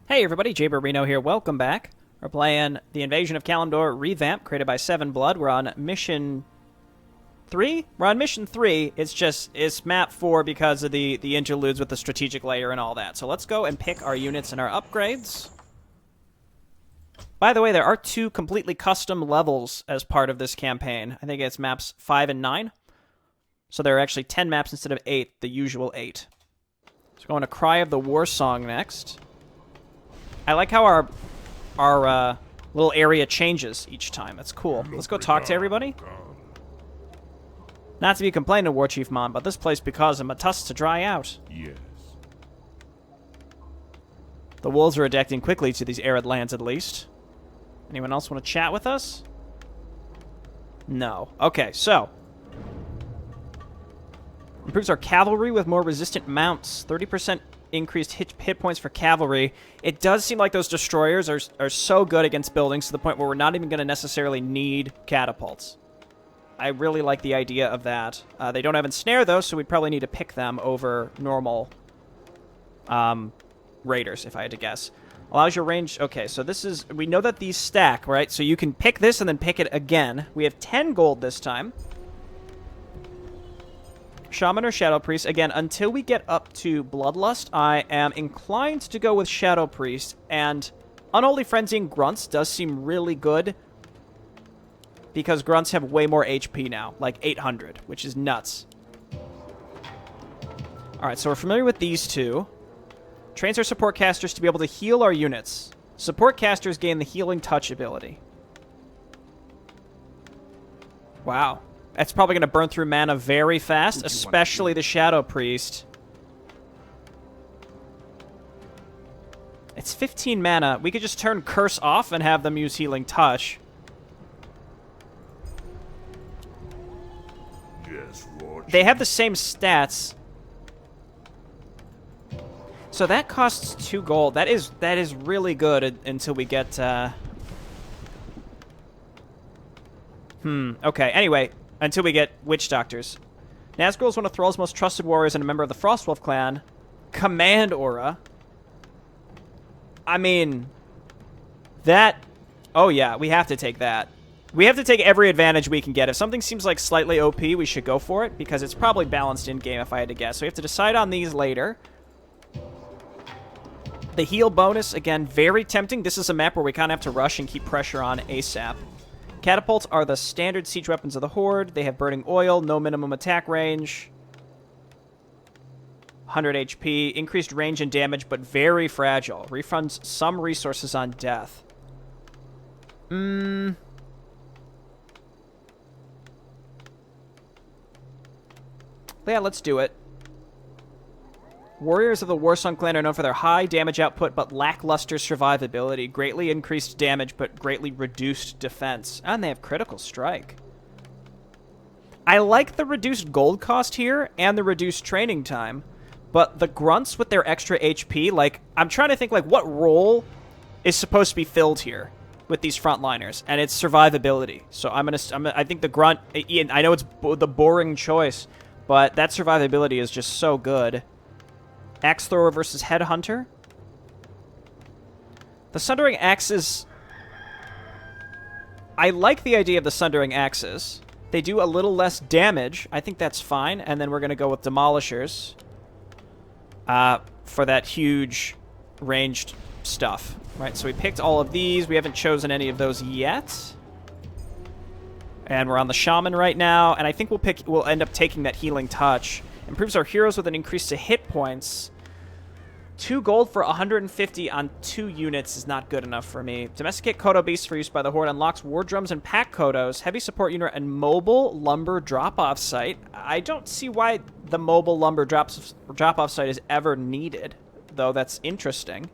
Hey everybody, Jay Reno here. Welcome back. We're playing The Invasion of Kalimdor Revamp, created by Seven Blood. We're on mission 3? We're on mission 3. It's map 4 because of the interludes with the strategic layer and all that. So let's go and pick our units and our upgrades. By the way, there are 2 completely custom levels as part of this campaign. I think it's maps 5 and 9. So there are actually 10 maps instead of 8, the usual 8. So we're going to Cry of the Warsong next. I like how our little area changes each time. That's cool. Let's go talk to everybody. Not to be complaining, War Chief Mon, but this place because of Matus to dry out. Yes. The wolves are adapting quickly to these arid lands, at least. Anyone else want to chat with us? No. Okay, so. Improves our cavalry with more resistant mounts. 30% increased hit points for cavalry. It does seem like those destroyers are so good against buildings to the point where we're not even going to necessarily need catapults. I really like the idea of that. They don't have ensnare, though, so we'd probably need to pick them over normal raiders, if I had to guess. Allows your range... Okay, so this is... We know that these stack, right? So you can pick this and then pick it again. We have 10 gold this time. Shaman or Shadow Priest. Again, until we get up to Bloodlust, I am inclined to go with Shadow Priest. And Unholy Frenzy and Grunts does seem really good, because Grunts have way more HP now, like 800, which is nuts. Alright, so we're familiar with these two. Trains our support casters to be able to heal our units. Support casters gain the Healing Touch ability. Wow. That's probably going to burn through mana very fast, especially the Shadow Priest. It's 15 mana. We could just turn Curse off and have them use Healing Touch. Yes, Lord. They have the same stats. So that costs 2 gold. That is really good until we get... Okay, anyway... Until we get Witch Doctors. Nazgul is one of Thrall's most trusted warriors and a member of the Frostwolf clan. Command Aura. I mean... That... Oh yeah, we have to take that. We have to take every advantage we can get. If something seems like slightly OP, we should go for it, because it's probably balanced in-game if I had to guess. So we have to decide on these later. The heal bonus, again, very tempting. This is a map where we kind of have to rush and keep pressure on ASAP. Catapults are the standard siege weapons of the Horde. They have burning oil, no minimum attack range. 100 HP, increased range and damage, but very fragile. Refunds some resources on death. Yeah, let's do it. Warriors of the Warsong clan are known for their high damage output but lackluster survivability. Greatly increased damage but greatly reduced defense. And they have critical strike. I like the reduced gold cost here and the reduced training time. But the grunts with their extra HP, like, I'm trying to think, like, what role is supposed to be filled here with these frontliners? And it's survivability. So I think the grunt, I know it's the boring choice, but that survivability is just so good. Axe Thrower versus Headhunter. The Sundering Axes... I like the idea of the Sundering Axes. They do a little less damage. I think that's fine. And then we're going to go with Demolishers. For that huge ranged stuff. Right, so we picked all of these. We haven't chosen any of those yet. And we're on the Shaman right now. And I think we'll end up taking that Healing Touch. Improves our heroes with an increase to hit points. 2 gold for 150 on 2 units is not good enough for me. Domesticate Kodo beasts for use by the Horde unlocks war drums and pack Kodos, heavy support unit, and mobile lumber drop-off site. I don't see why the mobile lumber drop-off site is ever needed, though that's interesting.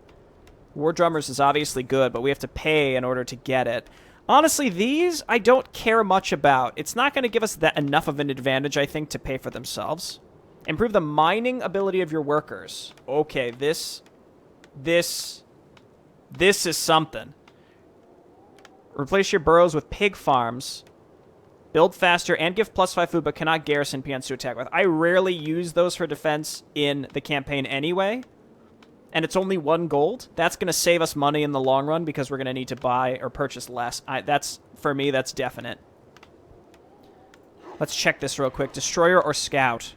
War drummers is obviously good, but we have to pay in order to get it. Honestly, these I don't care much about. It's not going to give us that enough of an advantage, I think, to pay for themselves. Improve the mining ability of your workers. Okay, this is something. Replace your burrows with pig farms. Build faster and give +5 food, but cannot garrison peons to attack with. I rarely use those for defense in the campaign anyway. and it's only 1 gold, that's going to save us money in the long run because we're going to need to buy or purchase less. For me, that's definite. Let's check this real quick. Destroyer or Scout?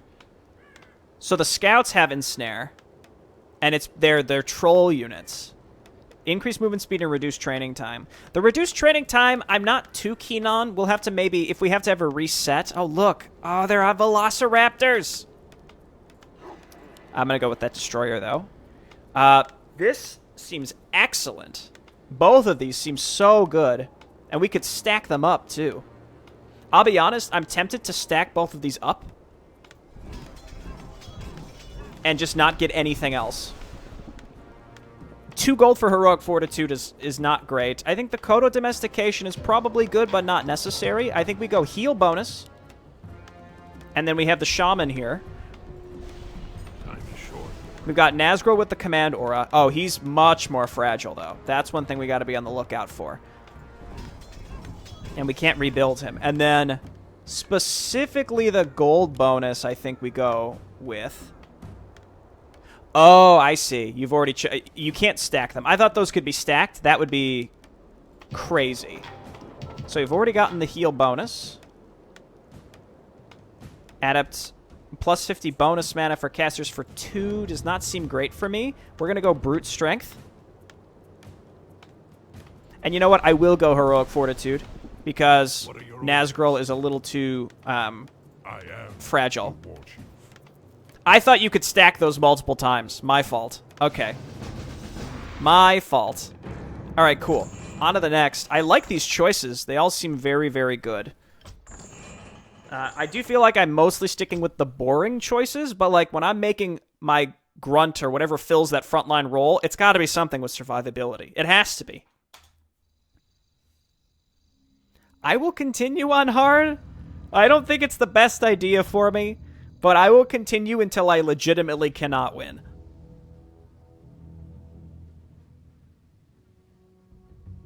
So the Scouts have Ensnare, and they're troll units. Increase movement speed and reduce training time. The reduced training time, I'm not too keen on. We'll have to maybe, if we have to have a reset. Oh, look. Oh, there are Velociraptors. I'm going to go with that Destroyer, though. This seems excellent. Both of these seem so good. And we could stack them up, too. I'll be honest, I'm tempted to stack both of these up. And just not get anything else. 2 gold for Heroic Fortitude is not great. I think the Kodo Domestication is probably good, but not necessary. I think we go heal bonus. And then we have the Shaman here. We've got Nazgul with the Command Aura. Oh, he's much more fragile, though. That's one thing we got to be on the lookout for. And we can't rebuild him. And then, specifically the gold bonus, I think we go with... Oh, I see. You've already... you can't stack them. I thought those could be stacked. That would be crazy. So you've already gotten the heal bonus. Adept plus 50 bonus mana for casters for 2 does not seem great for me. We're going to go Brute Strength. And you know what? I will go Heroic Fortitude because Nazgul is a little too fragile. I thought you could stack those multiple times. My fault. Okay. My fault. All right, cool. On to the next. I like these choices. They all seem very, very good. I do feel like I'm mostly sticking with the boring choices, but like when I'm making my grunt or whatever fills that frontline role, it's got to be something with survivability. It has to be. I will continue on hard. I don't think it's the best idea for me. But I will continue until I legitimately cannot win.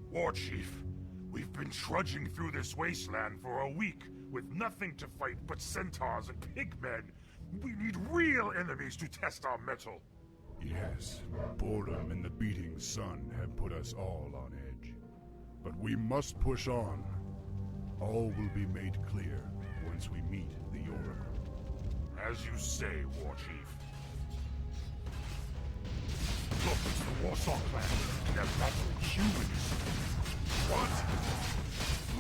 War Chief, we've been trudging through this wasteland for a week with nothing to fight but centaurs and pigmen. We need real enemies to test our mettle. Yes, boredom and the beating sun have put us all on edge. But we must push on. All will be made clear once we meet the Oracle. As you say, War Chief. Look, it's the Warsong clan. They're battling humans. What?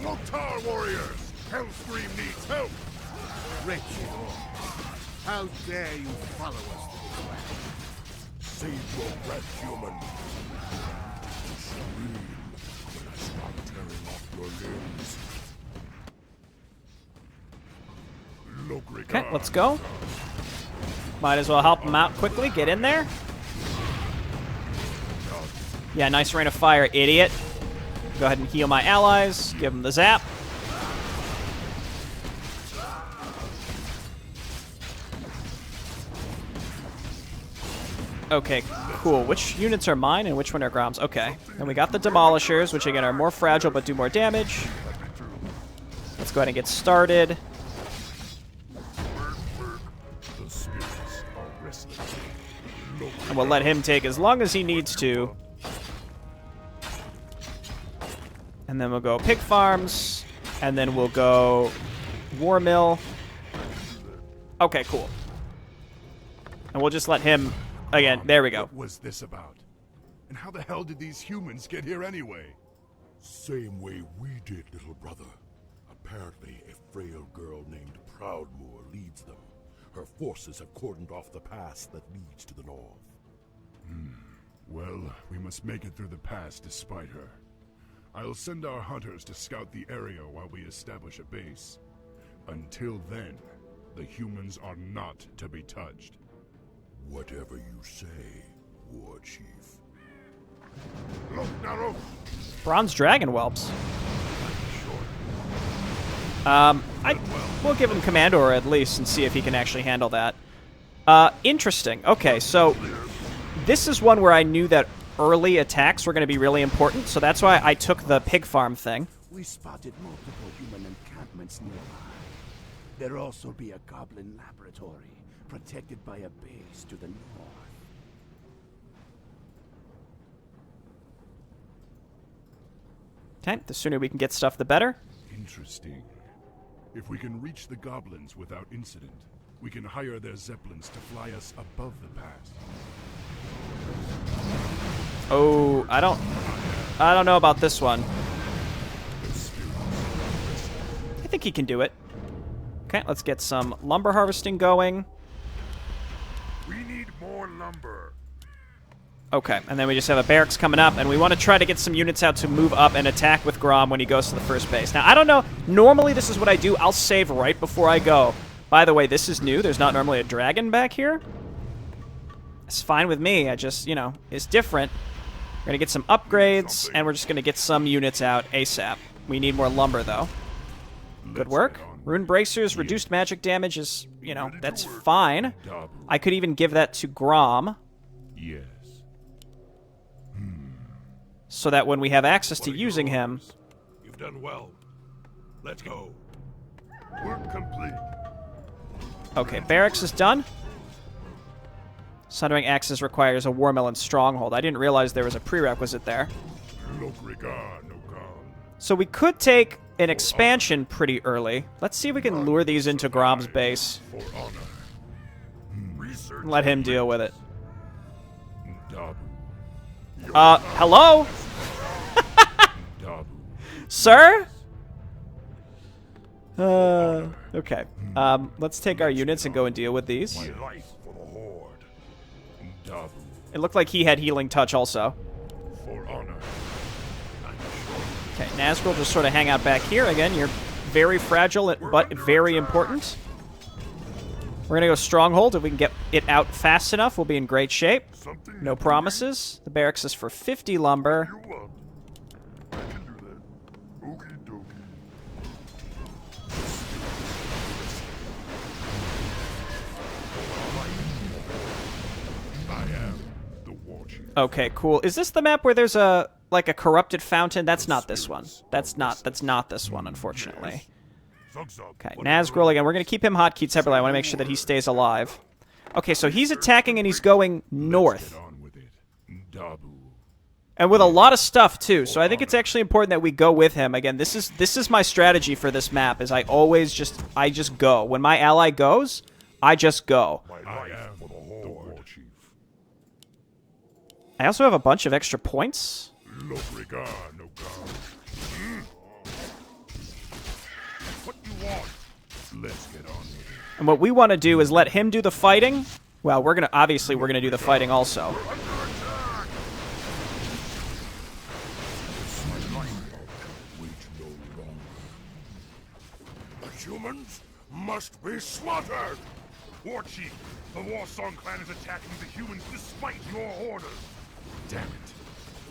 Loktar warriors! Hellscream needs help! Wretched orc. How dare you follow us to this land? Save your breath, human. Scream when I start tearing off your limbs. Okay, let's go. Might as well help him out quickly. Get in there. Yeah, nice rain of fire, idiot. Go ahead and heal my allies. Give them the zap. Okay, cool. Which units are mine and which one are Grom's? Okay. And we got the Demolishers, which again are more fragile but do more damage. Let's go ahead and get started. And we'll let him take as long as he needs to. And then we'll go Pig Farms. And then we'll go War Mill. Okay, cool. And we'll just let him... Again, there we go. What was this about? And how the hell did these humans get here anyway? Same way we did, little brother. Apparently, a frail girl named Proudmoore leads them. Her forces have cordoned off the pass that leads to the north. Well, we must make it through the pass despite her. I'll send our hunters to scout the area while we establish a base. Until then, the humans are not to be touched. Whatever you say, War Chief. Look, Naro! Bronze Dragon Whelps. We'll give him Command Aura at least and see if he can actually handle that. Interesting. Okay, so this is one where I knew that early attacks were going to be really important, so that's why I took the pig farm thing. We spotted multiple human encampments nearby. There'll also be a goblin laboratory, protected by a base to the north. Okay, the sooner we can get stuff, the better. Interesting. If we can reach the goblins without incident, we can hire their zeppelins to fly us above the pass. Oh, I don't know about this one. I think he can do it. Okay, let's get some lumber harvesting going. We need more lumber. Okay, and then we just have a barracks coming up, and we want to try to get some units out to move up and attack with Grom when he goes to the first base. Now, I don't know. Normally, this is what I do. I'll save right before I go. By the way, this is new. There's not normally a dragon back here. It's fine with me. I just, you know, it's different. We're going to get some upgrades, and we're just going to get some units out ASAP. We need more lumber, though. Good work. Rune Bracers, reduced magic damage is, you know, that's fine. I could even give that to Grom. Yes. So that when we have access to using him... You've done well. Let's go. Work complete. Okay, barracks is done. Sundering Axes requires a Warmelon Stronghold. I didn't realize there was a prerequisite there. So we could take an expansion pretty early. Let's see if we can lure these into Grom's base. Let him deal with it. Hello? Sir? Okay. Let's take our units and go and deal with these. It looked like he had Healing Touch also. Okay, Nazgul just sort of hang out back here. Again, you're very fragile, but very important. We're going to go Stronghold. If we can get it out fast enough, we'll be in great shape. No promises. The barracks is for 50 lumber. Okay, cool. Is this the map where there's a like a corrupted fountain? That's not this one. That's not this one, unfortunately. Okay, Nazgul again. We're going to keep him hotkeyed separately. I want to make sure that he stays alive. Okay, so he's attacking and he's going north. And with a lot of stuff, too. So I think it's actually important that we go with him. Again, this is my strategy for this map, is I just go. When my ally goes, I just go. I also have a bunch of extra points. And what we want to do is let him do the fighting. Well, we're gonna do the fighting also. The humans must be slaughtered. War Chief, the Warsong clan is attacking the humans despite your orders. Damn it.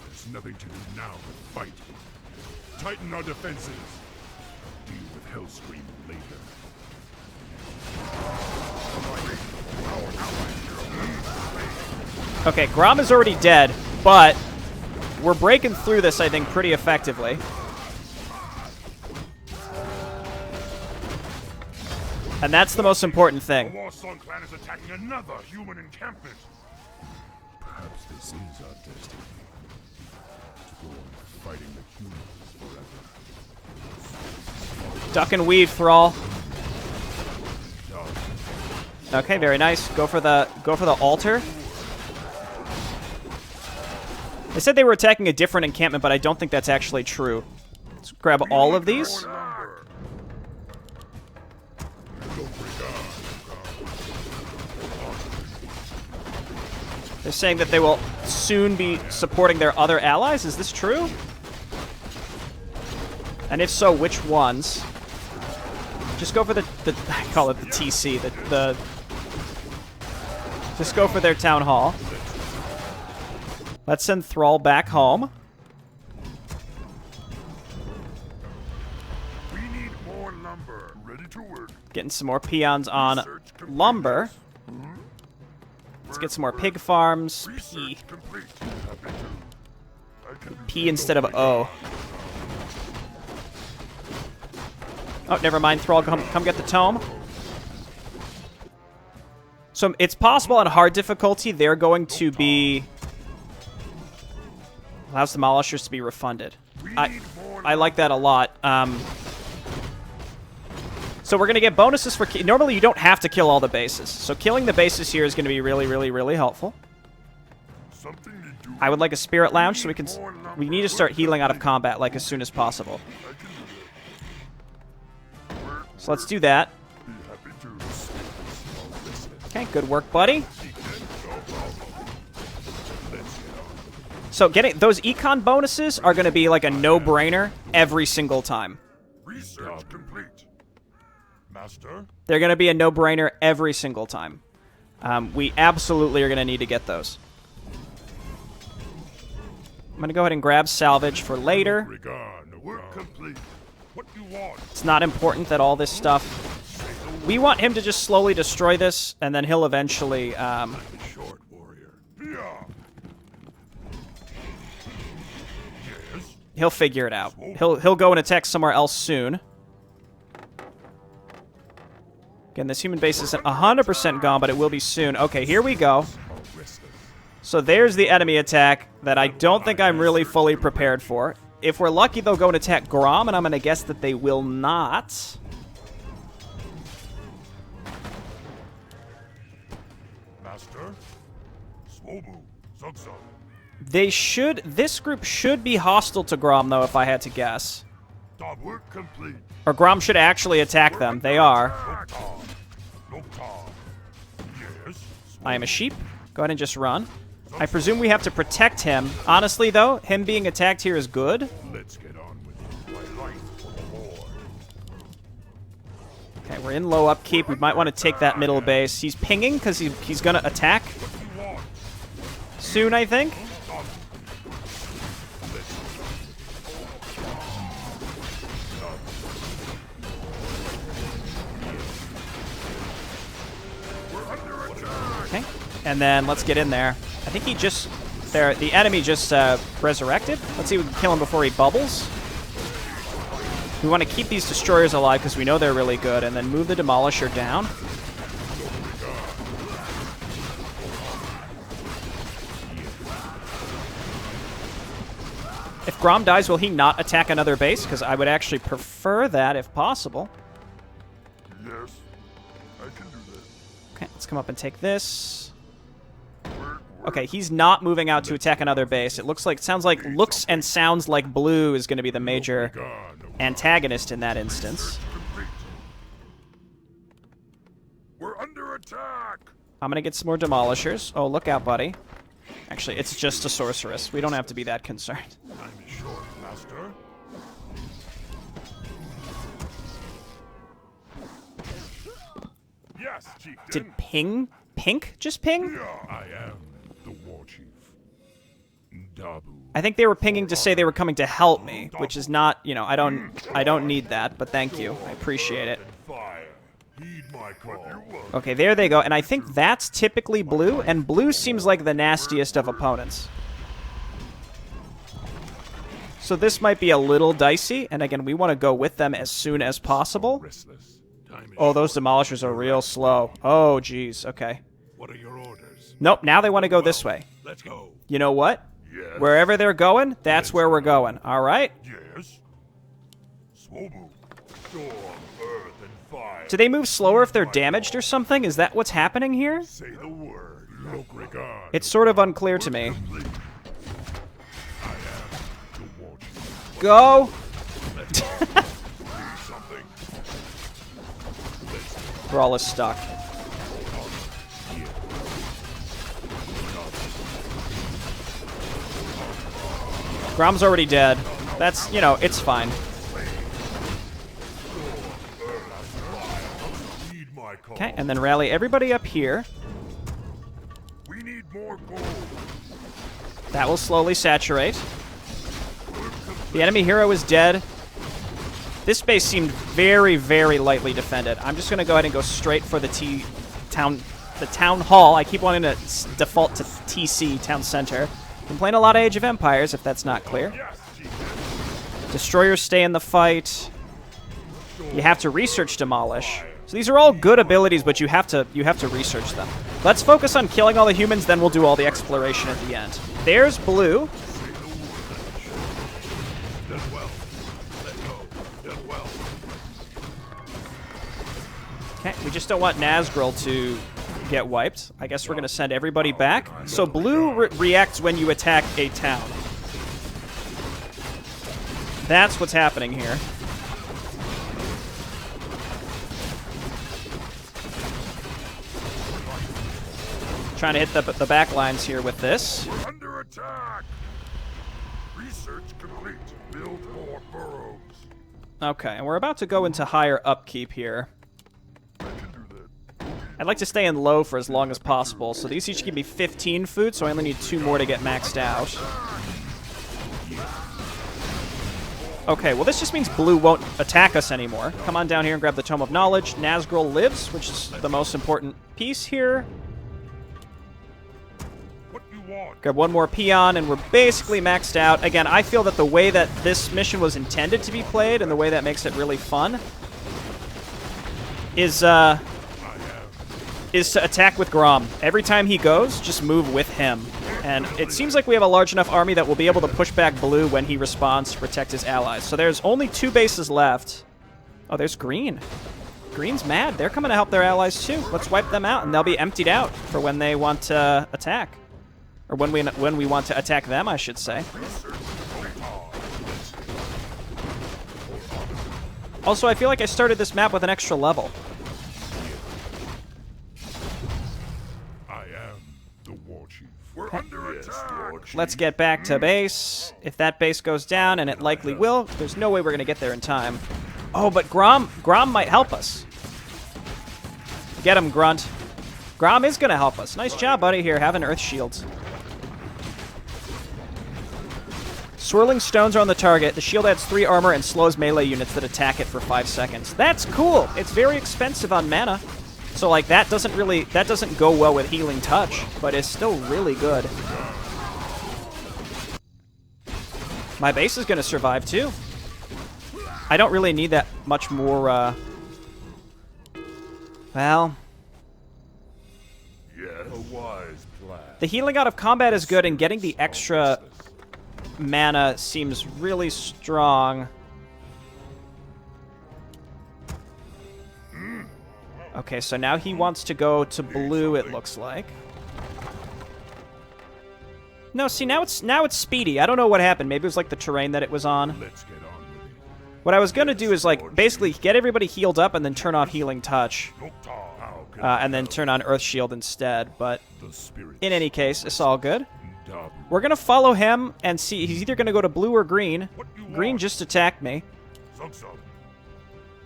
There's nothing to do now but fight. Tighten our defenses. Deal with Hellscream later. Okay, Grom is already dead, but we're breaking through this, I think, pretty effectively. And that's the most important The thing. Warsong clan is attacking another human encampment. Perhaps this is our destiny. To go on fighting the humans forever. Duck and weave, Thrall. Okay, very nice. Go for the altar. They said they were attacking a different encampment, but I don't think that's actually true. Let's grab all of these. They're saying that they will soon be supporting their other allies. Is this true? And if so, which ones? Just go for the I call it the TC, just go for their town hall. Let's send Thrall back home. We need more lumber. Ready to work. Getting some more peons on lumber. Let's get some more pig farms. P. Complete. P instead of O. Oh, never mind. Thrall, come get the tome. So it's possible on hard difficulty they're going to be... allows the Demolishers to be refunded. I like that a lot. So we're going to get bonuses for... Normally, you don't have to kill all the bases. So killing the bases here is going to be really, really, really helpful. I would like a Spirit Lounge so we can... We need to start healing out of combat, like, as soon as possible. So let's do that. Okay, good work, buddy. So getting those econ bonuses are going to be like a no-brainer every single time. Research complete. Master? They're going to be a no-brainer every single time. We absolutely are going to need to get those. I'm going to go ahead and grab salvage for later. Work complete. What you want? It's not important that all this stuff... We want him to just slowly destroy this, and then he'll eventually... Short warrior. Yeah. He'll figure it out. He'll go and attack somewhere else soon. Again, this human base isn't 100% gone, but it will be soon. Okay, here we go. So there's the enemy attack that I don't think I'm really fully prepared for. If we're lucky, they'll go and attack Grom, and I'm going to guess that they will not. Master? Swobu. Zugzug. They should... This group should be hostile to Grom, though, if I had to guess. Job work complete. Or Grom should actually attack them. They are. Yes. I am a sheep. Go ahead and just run. I presume we have to protect him. Honestly, though, him being attacked here is good. Let's get on with it. My life for the Lord. Okay, we're in low upkeep. We might want to take that middle base. He's pinging because he's going to attack soon, I think. Okay, and then let's get in there. I think he just... The enemy just resurrected. Let's see if we can kill him before he bubbles. We want to keep these destroyers alive because we know they're really good, and then move the Demolisher down. If Grom dies, will he not attack another base? Because I would actually prefer that if possible. Yes. I can do that. Okay, let's come up and take this. Okay, he's not moving out to attack another base. It looks and sounds like blue is going to be the major antagonist in that instance. We're under attack. I'm going to get some more Demolishers. Oh, look out, buddy. Actually, it's just a sorceress. We don't have to be that concerned. I'm short, Master. Yes, Chieftain. Did Pink just ping? I am the war chief. Dabu. I think they were pinging to say they were coming to help me, which is not, you know, I don't need that, but thank you. I appreciate it. Fire. Heed my call. Okay, there they go, and I think that's typically blue, and blue seems like the nastiest of opponents. So this might be a little dicey, and again, we want to go with them as soon as possible. Oh, those Demolishers are real slow. Oh, jeez, okay. What are your orders? Nope, now they want to go this way. Let's go. You know what? Yes. Wherever they're going, that's where we're going, alright? Yes. Swobu. Storm, earth, and fire. Do they move slower if they're damaged or something? Is that what's happening here? Say the word. Look regard. It's sort of unclear to me. Complete. I am the war chief. Go! Something. Brawl is stuck. Grom's already dead. That's, you know, it's fine. Heed my call. Okay, and then rally everybody up here. We need more gold. That will slowly saturate. The enemy hero is dead. This base seemed very, very lightly defended. I'm just going to go ahead and go straight for the town hall. I keep wanting to default to TC, Town Center. Been playing a lot of Age of Empires, if that's not clear. Destroyers stay in the fight. You have to research Demolish. So these are all good abilities, but you have to research them. Let's focus on killing all the humans, then we'll do all the exploration at the end. There's blue. Okay, we just don't want Nazgul to get wiped. I guess we're going to send everybody back. So blue reacts when you attack a town. That's what's happening here. Trying to hit the back lines here with this. We're under attack. Research complete. Build more burrows. Okay, and we're about to go into higher upkeep here. I'd like to stay in low for as long as possible, so these each give me 15 food, so I only need 2 more to get maxed out. Okay, well this just means blue won't attack us anymore. Come on down here and grab the Tome of Knowledge. Nazgul lives, which is the most important piece here. What you want? Grab one more peon, and we're basically maxed out. Again, I feel that the way that this mission was intended to be played, and the way that makes it really fun, is to attack with Grom. Every time he goes, just move with him. And it seems like we have a large enough army that we'll be able to push back blue when he responds to protect his allies. So there's only 2 bases left. Oh, there's green. Green's mad. They're coming to help their allies too. Let's wipe them out, and they'll be emptied out for when they want to attack. Or when we want to attack them, I should say. Also, I feel like I started this map with an extra level. We're under attack. Let's get back to base. If that base goes down, and it likely will, there's no way we're going to get there in time. Oh, but Grom might help us. Get him, Grunt. Grom is going to help us. Nice job, buddy. Here, have an Earth Shield. Swirling stones are on the target. The shield adds 3 armor and slows melee units that attack it for 5 seconds. That's cool. It's very expensive on mana. So, like, that doesn't go well with Healing Touch, but it's still really good. My base is going to survive, too. I don't really need that much more, well... Yes. A wise plan. The healing out of combat is good, and getting the extra mana seems really strong. Okay, so now he wants to go to blue, it looks like. No, see, now it's speedy. I don't know what happened. Maybe it was like the terrain that it was on. Let's get on with it. What I was going to do is, like, basically get everybody healed up and then turn off Healing Touch. And then turn on Earth Shield instead, but in any case, it's all good. We're going to follow him and see. He's either going to go to blue or green. Green just attacked me.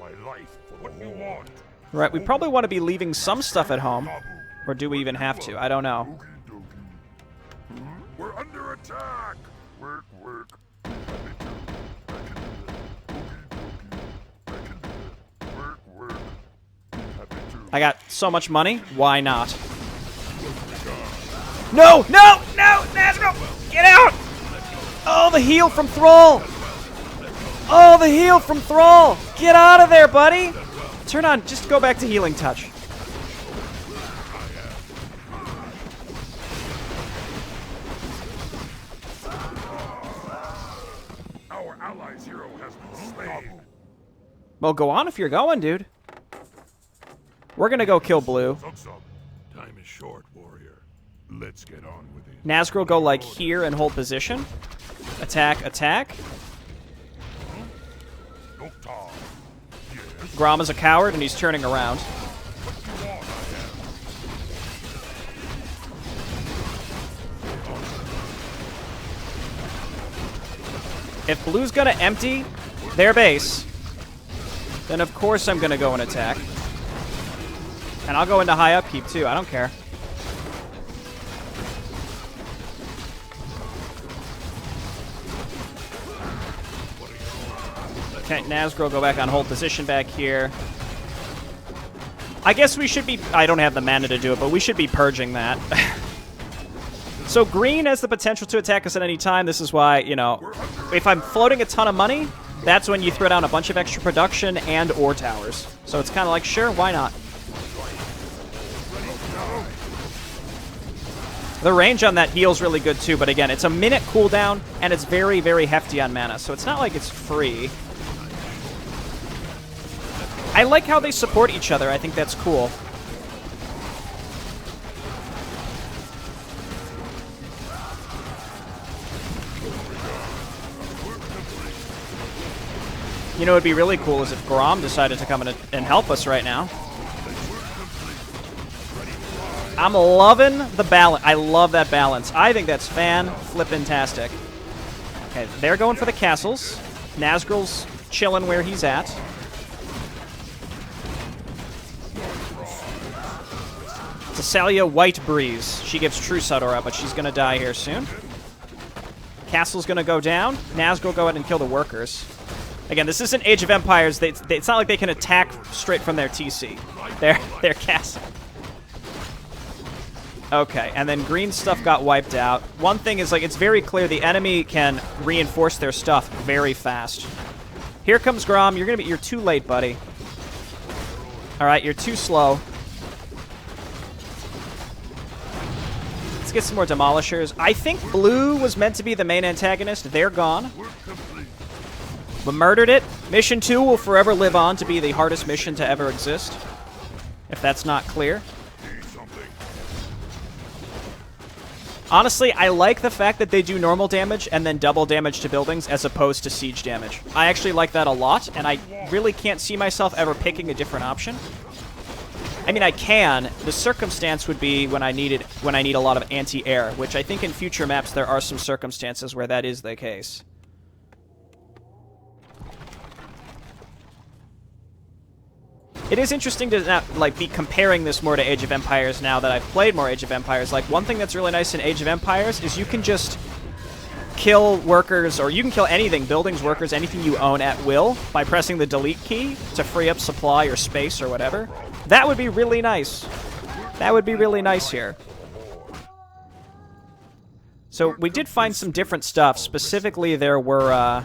My life for what you want. Right, we probably want to be leaving some stuff at home. Or do we even have to? I don't know. We're under attack. Work. I got so much money. Why not? No! Nazgul! Get out! Oh, the heal from Thrall! Oh, the heal from Thrall! Get out of there, buddy! Turn on, just go back to Healing Touch. Our allies' hero has been slain. Well, go on if you're going, dude. We're gonna go kill blue. Time is short, warrior. Let's get on with it. Nazgul go like here and hold position. Attack. Grom is a coward and he's turning around. If blue's gonna empty their base, then of course I'm gonna go and attack. And I'll go into high upkeep too, I don't care. Okay, Nazgul go back on hold position back here. I guess we should be... I don't have the mana to do it, but we should be purging that. So green has the potential to attack us at any time. This is why, you know, if I'm floating a ton of money, that's when you throw down a bunch of extra production and ore towers. So it's kind of like, sure, why not? The range on that heal's really good too, but again, it's a minute cooldown, and it's very, very hefty on mana, so it's not like it's free. I like how they support each other. I think that's cool. You know what would be really cool is if Grom decided to come in and help us right now. I'm loving the balance. I love that balance. I think that's fan-flippin-tastic. Okay, they're going for the castles. Nazgul's chilling where he's at. Thessalia White Breeze. She gives True Sudora, but she's going to die here soon. Castle's going to go down. Nazgul go ahead and kill the workers. Again, this isn't Age of Empires. It's not like they can attack straight from their TC. Their castle. Okay, and then green stuff got wiped out. One thing is, like, it's very clear the enemy can reinforce their stuff very fast. Here comes Grom. You're too late, buddy. All right, you're too slow. Let's get some more demolishers. I think blue was meant to be the main antagonist. They're gone. But murdered it. Mission 2 will forever live on to be the hardest mission to ever exist. If that's not clear. Honestly, I like the fact that they do normal damage and then double damage to buildings as opposed to siege damage. I actually like that a lot, and I really can't see myself ever picking a different option. I mean, I can. The circumstance would be when I need a lot of anti-air, which I think in future maps there are some circumstances where that is the case. It is interesting to not, like, be comparing this more to Age of Empires now that I've played more Age of Empires. Like, one thing that's really nice in Age of Empires is you can just kill workers, or you can kill anything, buildings, workers, anything you own at will by pressing the delete key to free up supply or space or whatever. That would be really nice. That would be really nice here. So we did find some different stuff. Specifically, there were...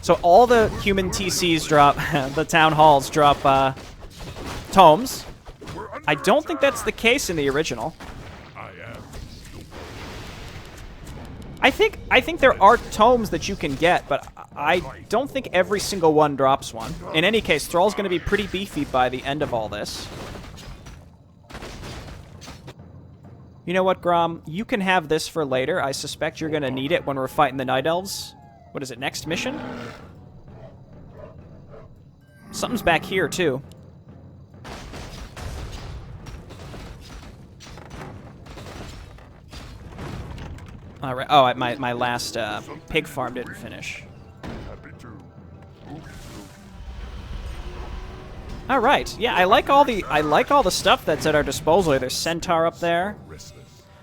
so all the human TCs drop... the town halls drop... tomes. I don't think that's the case in the original. I think there are tomes that you can get, but I don't think every single one drops one. In any case, Thrall's going to be pretty beefy by the end of all this. You know what, Grom? You can have this for later. I suspect you're going to need it when we're fighting the Night Elves. What is it, next mission? Something's back here, too. All right. Oh, my last pig farm didn't finish. All right. Yeah, I like all the stuff that's at our disposal. There's Centaur up there.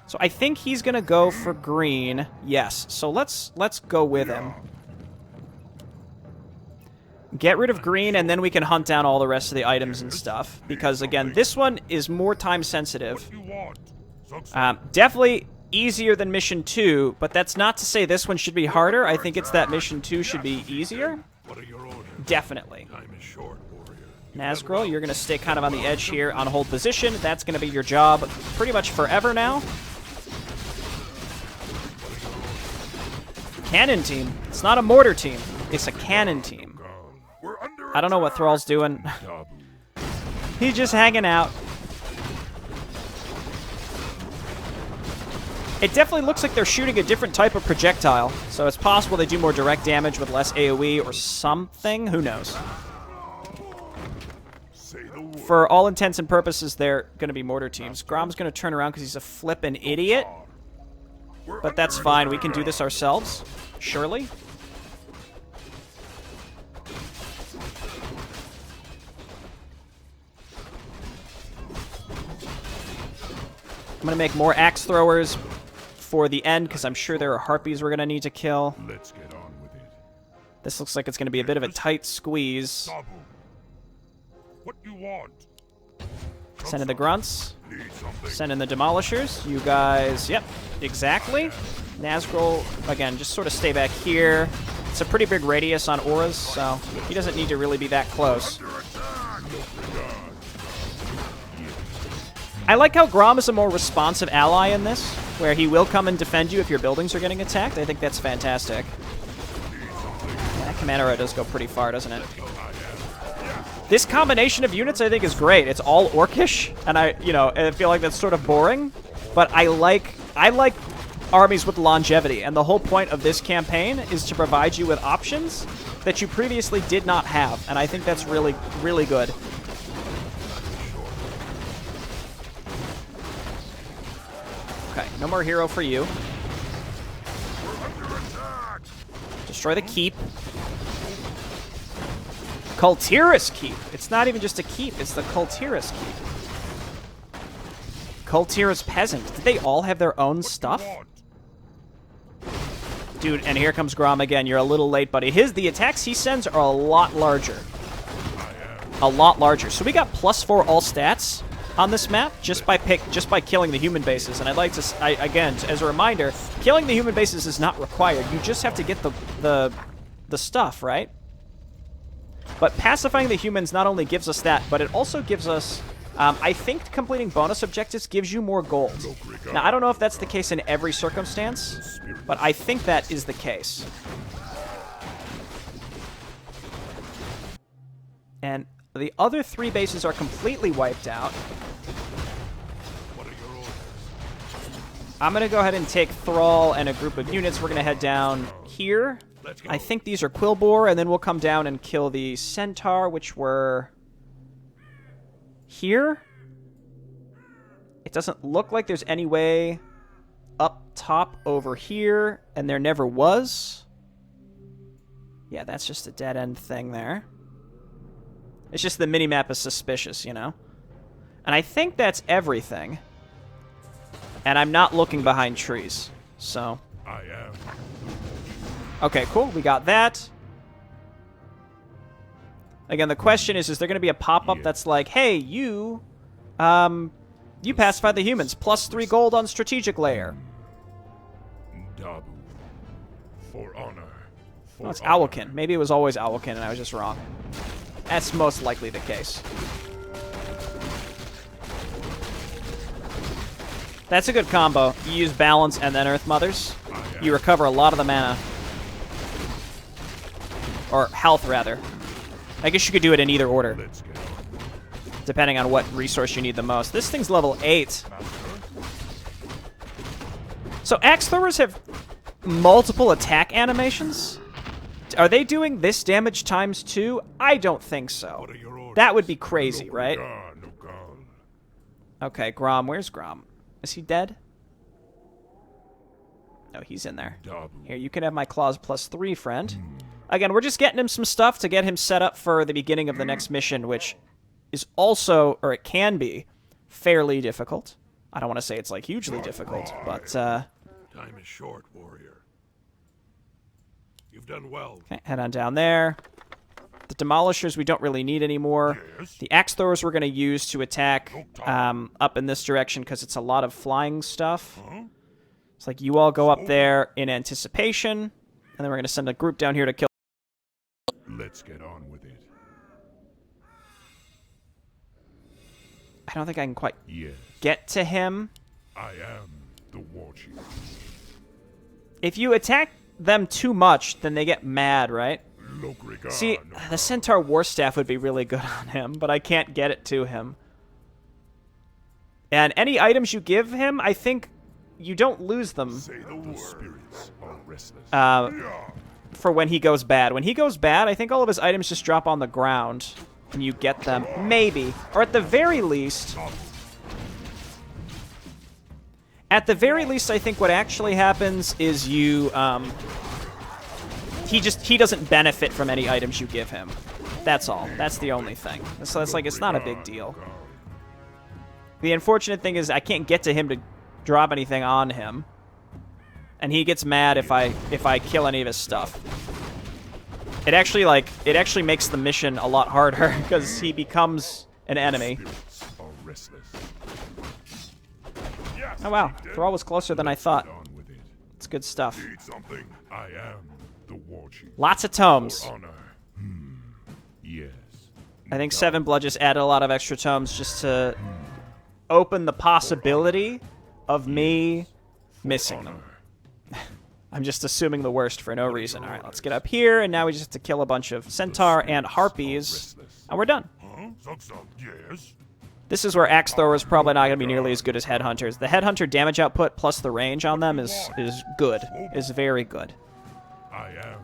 So I think he's gonna go for green. Yes. So let's go with him. Get rid of green, and then we can hunt down all the rest of the items and stuff. Because again, this one is more time sensitive. Definitely easier than Mission 2, but that's not to say this one should be harder. I think it's that Mission 2 should be easier. Definitely. Nazgul, you're going to stay kind of on the edge here on hold position. That's going to be your job pretty much forever now. Cannon team. It's not a mortar team. It's a cannon team. I don't know what Thrall's doing. He's just hanging out. It definitely looks like they're shooting a different type of projectile, so it's possible they do more direct damage with less AoE or something. Who knows? For all intents and purposes, they're going to be mortar teams. Grom's going to turn around because he's a flippin' idiot. But that's fine. We can do this ourselves, surely. I'm going to make more axe throwers for the end, because I'm sure there are harpies we're going to need to kill. Let's get on with it. This looks like it's going to be a bit of a tight squeeze. What you want? Send in the grunts. Send in the demolishers. You guys, yep, exactly. Nazgul, again, just sort of stay back here. It's a pretty big radius on auras, so he doesn't need to really be that close. I like how Grom is a more responsive ally in this. where he will come and defend you if your buildings are getting attacked. I think that's fantastic. Yeah, that command arrow does go pretty far, doesn't it? This combination of units, I think, is great. It's all Orcish, and I feel like that's sort of boring, but I like armies with longevity, and the whole point of this campaign is to provide you with options that you previously did not have, and I think that's really, really good. Okay, no more hero for you. Destroy the keep. Kultiris keep. It's not even just a keep, it's the Kultiris keep. Kultiris peasant. Did they all have their own stuff? Dude, and here comes Grom again. You're a little late, buddy. The attacks he sends are a lot larger. A lot larger. So we got +4 all stats on this map just by killing the human bases. And I'd like to, again, as a reminder, killing the human bases is not required. You just have to get the stuff, right? But pacifying the humans not only gives us that, but it also gives us, I think completing bonus objectives gives you more gold. Now, I don't know if that's the case in every circumstance, but I think that is the case. And the other 3 bases are completely wiped out. I'm going to go ahead and take Thrall and a group of units. We're going to head down here. I think these are Quillbore, and then we'll come down and kill the Centaur, which were here. It doesn't look like there's any way up top over here, and there never was. Yeah, that's just a dead-end thing there. It's just the minimap is suspicious, you know? And I think that's everything. And I'm not looking behind trees, so... I am. Okay, cool. We got that. Again, the question is there going to be a pop-up that's like, hey, you pacified the humans. +3 gold on strategic layer. Dabu. For honor. Oh, it's Owlkin. Maybe it was always Owlkin and I was just wrong. That's most likely the case. That's a good combo. You use Balance and then Earth Mothers. You recover a lot of the mana. Or health, rather. I guess you could do it in either order, depending on what resource you need the most. This thing's level 8. So Axe Throwers have multiple attack animations? Are they doing this damage times 2? I don't think so. That would be crazy, right? Okay, Grom. Where's Grom? Is he dead? No, he's in there. Here, you can have my claws +3, friend. Again, we're just getting him some stuff to get him set up for the beginning of the next mission, which is also, or it can be, fairly difficult. I don't want to say it's, like, hugely difficult, but, Time is short, warrior. You've done well. Okay, head on down there. The Demolishers we don't really need anymore. The Axe Throwers we're going to use to attack up in this direction because it's a lot of flying stuff. It's like you all go up there in anticipation, and then we're going to send a group down here to kill. Let's get on with it. I don't think I can quite get to him. I am the war chief. If you attack them too much, then they get mad, right? See, the Centaur War Staff would be really good on him, but I can't get it to him. And any items you give him, I think you don't lose them. Say the spirits are restless. For when he goes bad. When he goes bad, I think all of his items just drop on the ground, and you get them. Maybe. Or at the very least... At the very least, I think what actually happens is you... He doesn't benefit from any items you give him. That's all. That's the only thing. So it's like, it's not a big deal. The unfortunate thing is I can't get to him to drop anything on him. And he gets mad if I kill any of his stuff. It actually makes the mission a lot harder because he becomes an enemy. Oh wow, Thrall was closer than I thought. It's good stuff. I am the war chief. Lots of tomes. Yes. I think 7 Blood just added a lot of extra tomes just to open the possibility of me missing them. I'm just assuming the worst for no reason. All right, let's get up here, and now we just have to kill a bunch of centaur and harpies, and we're done. Huh? Zug, yes? This is where axe throwers probably not going to be nearly as good as headhunters. The headhunter damage output plus the range on them is good. Is very good. I am.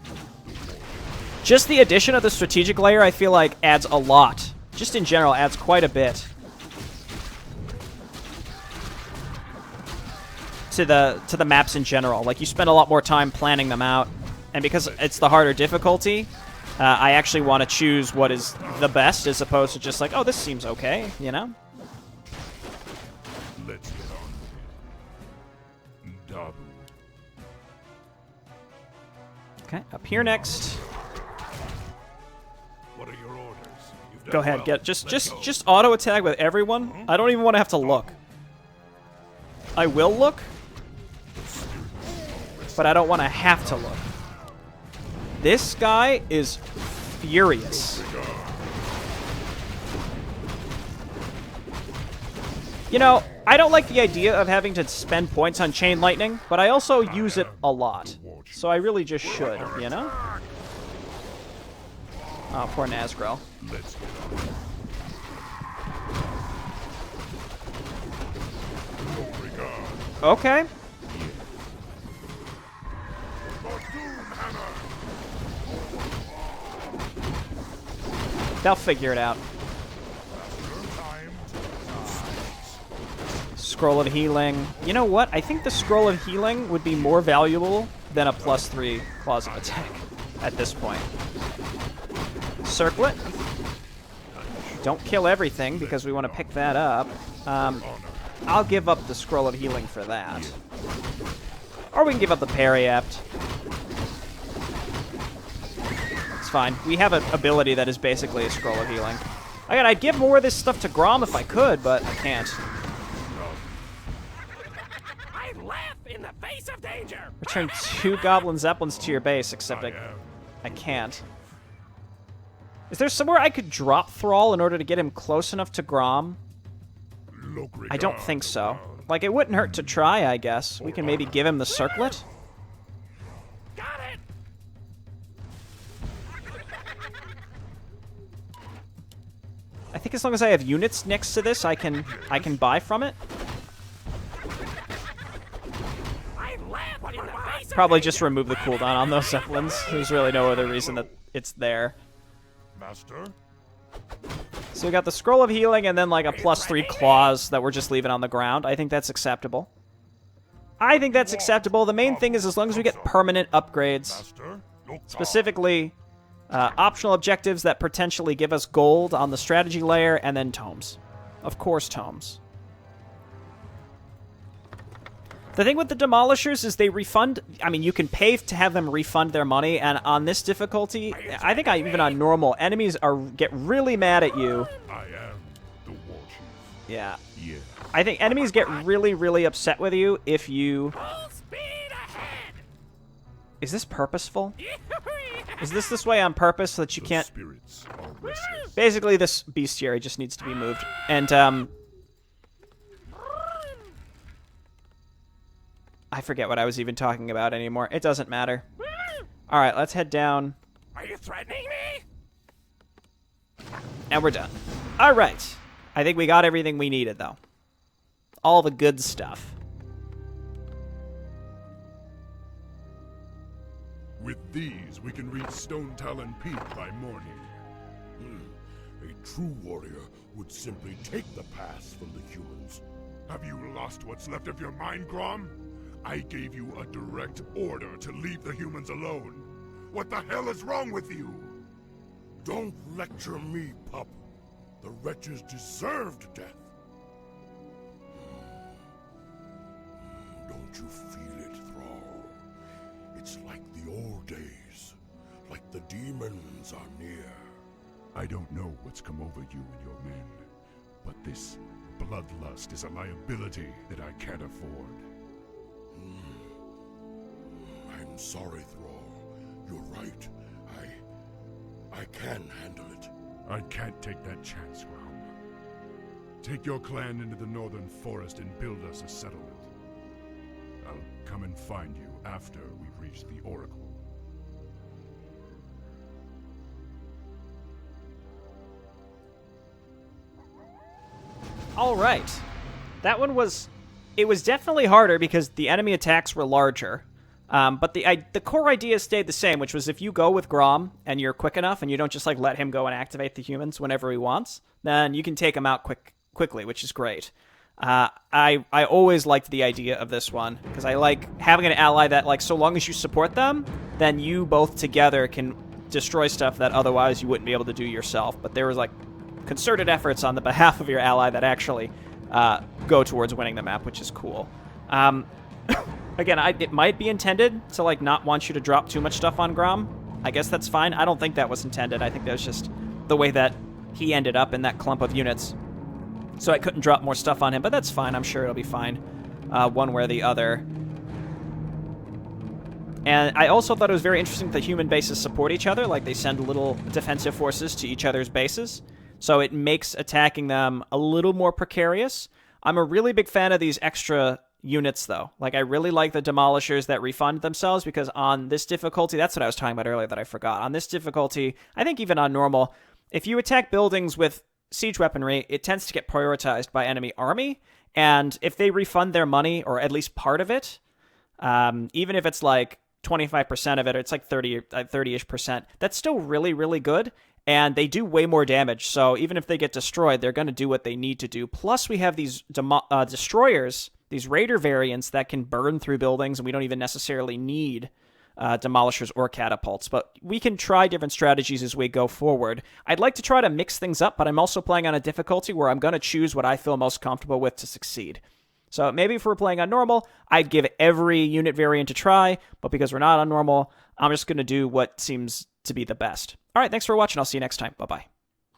Just the addition of the strategic layer, I feel like, adds a lot. Just in general, adds quite a bit to the maps in general. Like, you spend a lot more time planning them out, and because it's the harder difficulty, I actually want to choose what is the best as opposed to just like, oh, this seems okay, you know? Let's get on with it. Dabu. Okay, up here next. What are your orders? You've done Go ahead, well. get Let's go. just auto attack with everyone. I don't even want to have to look. I will look, but I don't want to have to look. This guy is furious. You know, I don't like the idea of having to spend points on Chain Lightning, but I also use it a lot. So I really just should, you know? Oh, poor Nazgrel. Let's get on. No regard. Okay. They'll figure it out. Scroll of Healing. You know what? I think the Scroll of Healing would be more valuable than a +3 Claws of Attack at this point. Circlet. Don't kill everything because we want to pick that up. I'll give up the Scroll of Healing for that. Or we can give up the Parry Apt. It's fine. We have an ability that is basically a Scroll of Healing. Again, I'd give more of this stuff to Grom if I could, but I can't. I laugh in the face of danger. Return 2 Goblin Zeppelins to your base, except I can't. Is there somewhere I could drop Thrall in order to get him close enough to Grom? I don't think so. Like, it wouldn't hurt to try, I guess. We can maybe give him the Circlet? Got it. I think as long as I have units next to this, I can buy from it. I laugh in the face of Probably danger. just remove the cooldown on those Zeppelins. There's really no other reason that it's there. Master? So we got the Scroll of Healing and then like a +3 Claws that we're just leaving on the ground. I think that's acceptable. I think that's acceptable. The main thing is as long as we get permanent upgrades, Master? No specifically optional objectives that potentially give us gold on the strategy layer, and then tomes. Of course, tomes. The thing with the Demolishers is they refund... I mean, you can pay to have them refund their money, and on this difficulty, I think even on normal, enemies get really mad at you. I am the war chief. Yeah. Yeah. I think enemies get really, really upset with you if you... Full speed ahead. Is this purposeful? Is this way on purpose so that you The can't... spirits are restless. Basically, this bestiary just needs to be moved. And, I forget what I was even talking about anymore. It doesn't matter. Alright, let's head down. Are you threatening me? And we're done. Alright. I think we got everything we needed, though. All the good stuff. With these, we can reach Stone Talon Peak by morning. A true warrior would simply take the pass from the humans. Have you lost what's left of your mind, Grom? I gave you a direct order to leave the humans alone. What the hell is wrong with you? Don't lecture me, pup. The wretches deserved death. Don't you feel it, Thrall? It's like the old days, like the demons are near. I don't know what's come over you and your men, but this bloodlust is a liability that I can't afford. I'm sorry, Thrall. You're right. I can handle it. I can't take that chance, Grom. Take your clan into the northern forest and build us a settlement. I'll come and find you after we've reached the Oracle. All right. That one was... It was definitely harder because the enemy attacks were larger. But the core idea stayed the same, which was if you go with Grom and you're quick enough and you don't just like let him go and activate the humans whenever he wants, then you can take him out quickly, which is great. I always liked the idea of this one because I like having an ally that, like, so long as you support them, then you both together can destroy stuff that otherwise you wouldn't be able to do yourself. But there was like concerted efforts on the behalf of your ally that actually go towards winning the map, which is cool. Again, it might be intended to like not want you to drop too much stuff on Grom. I guess that's fine. I don't think that was intended. I think that was just the way that he ended up in that clump of units. So I couldn't drop more stuff on him, but that's fine. I'm sure it'll be fine one way or the other. And I also thought it was very interesting that human bases support each other. Like, they send little defensive forces to each other's bases. So it makes attacking them a little more precarious. I'm a really big fan of these extra units, though. Like, I really like the Demolishers that refund themselves, because on this difficulty, that's what I was talking about earlier that I forgot. On this difficulty, I think even on normal, if you attack buildings with siege weaponry, it tends to get prioritized by enemy army, and if they refund their money, or at least part of it, even if it's like 25% of it, or it's like 30-ish percent, that's still really, really good, and they do way more damage, so even if they get destroyed, they're going to do what they need to do. Plus, we have these destroyers, these raider variants that can burn through buildings, and we don't even necessarily need demolishers or catapults, but we can try different strategies as we go forward. I'd like to try to mix things up, but I'm also playing on a difficulty where I'm going to choose what I feel most comfortable with to succeed. So maybe if we're playing on normal, I'd give every unit variant a try, but because we're not on normal, I'm just going to do what seems to be the best. All right, thanks for watching. I'll see you next time. Bye-bye.